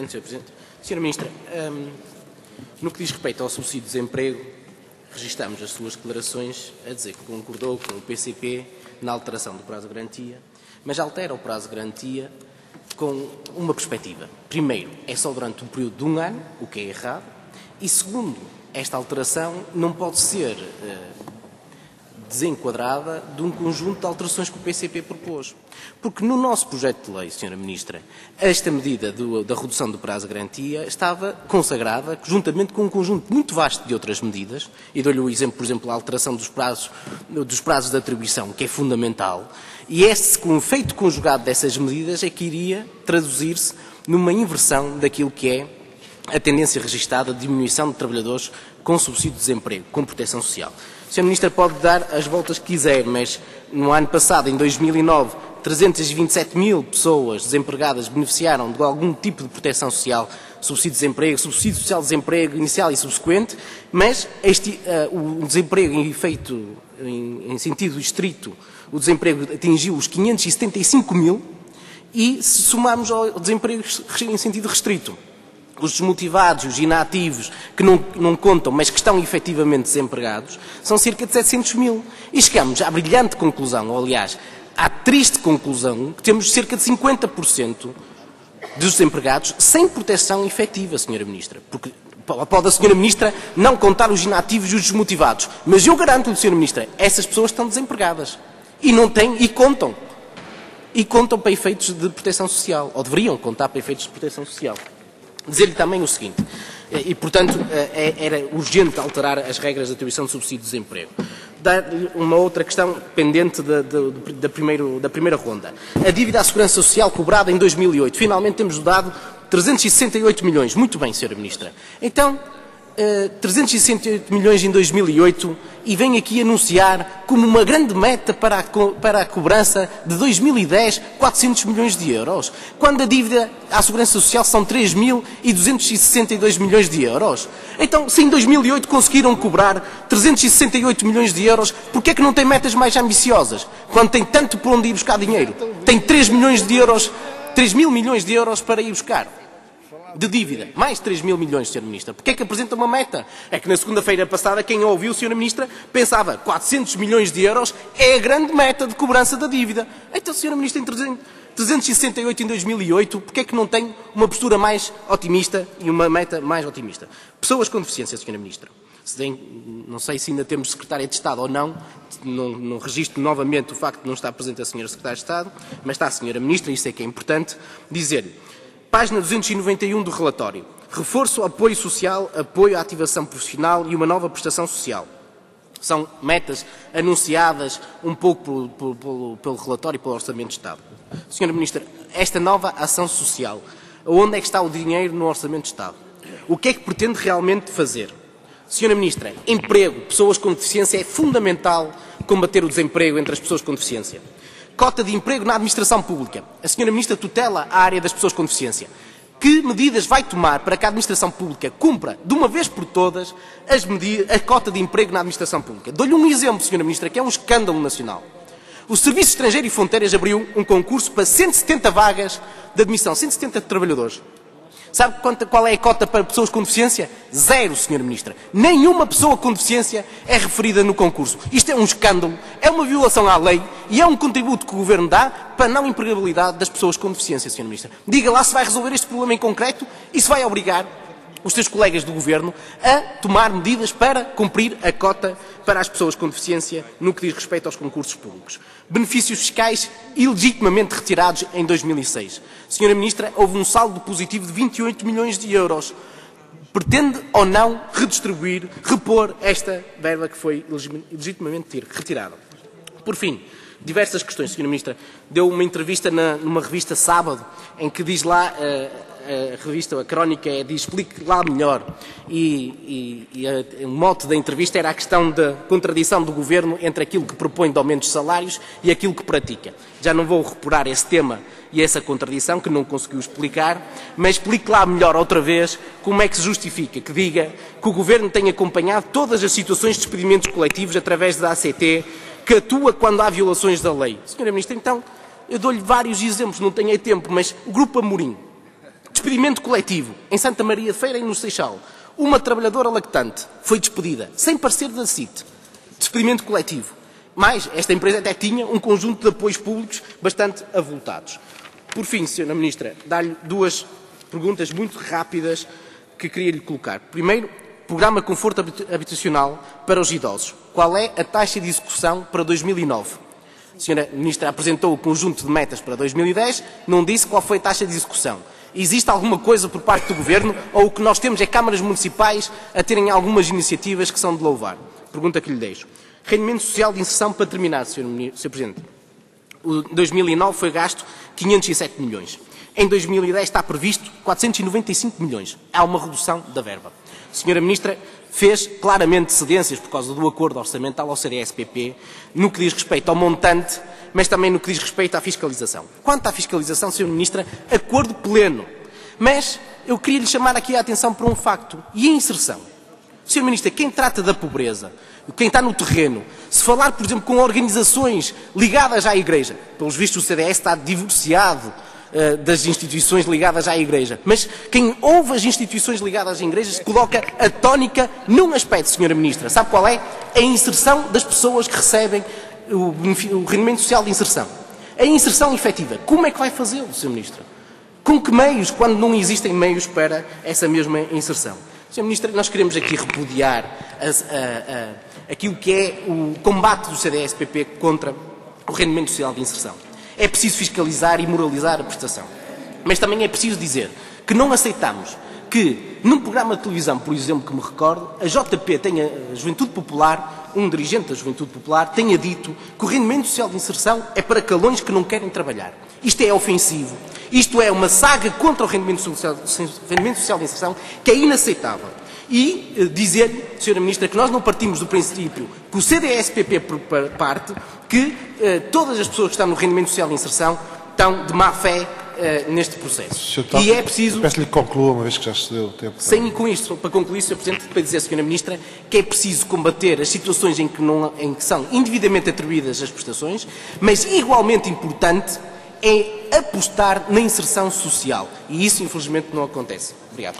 Sr. Presidente. Sra. Ministra, no que diz respeito ao subsídio de desemprego, registamos as suas declarações a dizer que concordou com o PCP na alteração do prazo de garantia, mas altera o prazo de garantia com uma perspectiva. Primeiro, é só durante um período de um ano, o que é errado, e segundo, esta alteração não pode ser desenquadrada de um conjunto de alterações que o PCP propôs. Porque no nosso projeto de lei, Sra. Ministra, esta medida da redução do prazo de garantia estava consagrada juntamente com um conjunto muito vasto de outras medidas, e dou-lhe o exemplo, por exemplo, a alteração dos prazos de atribuição, que é fundamental, e com o efeito conjugado dessas medidas é que iria traduzir-se numa inversão daquilo que é a tendência registada de diminuição de trabalhadores com subsídio de desemprego, com proteção social. A Sra. Ministra pode dar as voltas que quiser, mas no ano passado, em 2009, 327 mil pessoas desempregadas beneficiaram de algum tipo de proteção social, subsídio de desemprego, subsídio social de desemprego inicial e subsequente, mas o desemprego em sentido estrito, o desemprego atingiu os 575 mil e se somarmos ao desemprego em sentido restrito, os desmotivados, os inativos, que não contam, mas que estão efetivamente desempregados, são cerca de 700 mil. E chegamos à brilhante conclusão, ou aliás, à triste conclusão, que temos cerca de 50% dos desempregados sem proteção efetiva, Sra. Ministra. Porque pode a Sra. Ministra não contar os inativos e os desmotivados, mas eu garanto-lhe, Sra. Ministra, essas pessoas estão desempregadas. E não têm, e contam. E contam para efeitos de proteção social, ou deveriam contar para efeitos de proteção social. Dizer-lhe também o seguinte, e portanto era urgente alterar as regras de atribuição de subsídio de desemprego. Dar-lhe uma outra questão pendente da primeira ronda. A dívida à Segurança Social cobrada em 2008. Finalmente temos dado 368 milhões. Muito bem, Sra. Ministra. Então, 368 milhões em 2008 e vem aqui anunciar como uma grande meta para a cobrança de 2010 400 milhões de euros, quando a dívida à Segurança Social são 3.262 milhões de euros. Então, se em 2008 conseguiram cobrar 368 milhões de euros, porquê é que não tem metas mais ambiciosas? Quando tem tanto por onde ir buscar dinheiro? Tem 3 milhões de euros, 3 mil milhões de euros para ir buscar de dívida, mais 3 mil milhões, Sra. Ministra. Porquê é que apresenta uma meta? É que na segunda-feira passada, quem a ouviu, Sra. Ministra, pensava 400 milhões de euros é a grande meta de cobrança da dívida. Então, Sra. Ministra, em 368 em 2008, porquê é que não tem uma postura mais otimista e uma meta mais otimista? Pessoas com deficiência, Sra. Ministra. Não sei se ainda temos Secretária de Estado ou não registro novamente o facto de não estar presente a Sra. Secretária de Estado, mas está a Sra. Ministra, e isso é que é importante, dizer-lhe. Página 291 do relatório. Reforço ao apoio social, apoio à ativação profissional e uma nova prestação social. São metas anunciadas um pouco pelo relatório e pelo Orçamento de Estado. Sra. Ministra, esta nova ação social, onde é que está o dinheiro no Orçamento de Estado? O que é que pretende realmente fazer? Sra. Ministra, emprego, pessoas com deficiência, é fundamental combater o desemprego entre as pessoas com deficiência. Cota de emprego na administração pública. A Sra. Ministra tutela a área das pessoas com deficiência. Que medidas vai tomar para que a administração pública cumpra, de uma vez por todas, a cota de emprego na administração pública? Dou-lhe um exemplo, Sra. Ministra, que é um escândalo nacional. O Serviço Estrangeiro e Fronteiras abriu um concurso para 170 vagas de admissão, 170 trabalhadores. Sabe qual é a cota para pessoas com deficiência? 0, Sra. Ministra. Nenhuma pessoa com deficiência é referida no concurso. Isto é um escândalo, é uma violação à lei e é um contributo que o Governo dá para a não empregabilidade das pessoas com deficiência, Sra. Ministra. Diga lá se vai resolver este problema em concreto e se vai obrigar os seus colegas do Governo a tomar medidas para cumprir a cota para as pessoas com deficiência no que diz respeito aos concursos públicos. Benefícios fiscais ilegitimamente retirados em 2006. Sra. Ministra, houve um saldo positivo de 28 milhões de euros. Pretende ou não redistribuir, repor esta verba que foi ilegitimamente retirada? Por fim, diversas questões, Sra. Ministra. Deu uma entrevista numa revista sábado, em que diz lá, a revista, a crónica, diz explique lá melhor. O mote da entrevista era a questão da contradição do Governo entre aquilo que propõe de aumentos de salários e aquilo que pratica. Já não vou reparar esse tema e essa contradição, que não conseguiu explicar, mas explique lá melhor outra vez como é que se justifica que diga que o Governo tem acompanhado todas as situações de despedimentos coletivos através da ACT, que atua quando há violações da lei. Sra. Ministra, então, eu dou-lhe vários exemplos, não tenho tempo, mas o Grupo Amorim Despedimento coletivo. Em Santa Maria de Feira e no Seixal. Uma trabalhadora lactante foi despedida, sem parecer da CIT. Despedimento coletivo. Mas esta empresa até tinha um conjunto de apoios públicos bastante avultados. Por fim, Sra. Ministra, dá-lhe duas perguntas muito rápidas que queria lhe colocar. Primeiro, Programa Conforto Habitacional para os Idosos. Qual é a taxa de execução para 2009? A Sra. Ministra apresentou o conjunto de metas para 2010, não disse qual foi a taxa de execução. Existe alguma coisa por parte do Governo ou o que nós temos é câmaras municipais a terem algumas iniciativas que são de louvar? Pergunta que lhe deixo. Rendimento social de inserção, para terminar, Sr. Presidente. Em 2009 foi gasto 507 milhões. Em 2010 está previsto 495 milhões. Há uma redução da verba. A Sra. Ministra fez claramente cedências por causa do acordo orçamental ao CDS-PP no que diz respeito ao montante, mas também no que diz respeito à fiscalização. Quanto à fiscalização, Sra. Ministra, acordo pleno. Mas eu queria lhe chamar aqui a atenção para um facto. E a inserção? Sra. Ministra, quem trata da pobreza, quem está no terreno, se falar, por exemplo, com organizações ligadas à Igreja, pelos vistos o CDS está divorciado das instituições ligadas à Igreja, mas quem ouve as instituições ligadas às igrejas coloca a tónica num aspecto, Sra. Ministra. Sabe qual é? A inserção das pessoas que recebem o rendimento social de inserção. A inserção efetiva. Como é que vai fazê-lo, Sra. Ministra? Com que meios, quando não existem meios para essa mesma inserção? Sra. Ministra, nós queremos aqui repudiar aquilo que é o combate do CDS-PP contra o rendimento social de inserção. É preciso fiscalizar e moralizar a prestação. Mas também é preciso dizer que não aceitamos que, num programa de televisão, por exemplo, que me recordo, a JP tenha, a Juventude Popular, um dirigente da Juventude Popular, tenha dito que o rendimento social de inserção é para calões que não querem trabalhar. Isto é ofensivo. Isto é uma saga contra o rendimento social de inserção que é inaceitável. E dizer-lhe, Sra. Ministra, que nós não partimos do princípio que o CDS-PP parte, que todas as pessoas que estão no rendimento social de inserção estão de má fé neste processo. E é preciso... Peço-lhe que conclua, uma vez que já se deu o tempo. Sem com isto, para concluir, Sr. Presidente, para dizer, Sra. Ministra, que é preciso combater as situações em que são indevidamente atribuídas as prestações, mas igualmente importante é apostar na inserção social. E isso, infelizmente, não acontece. Obrigado.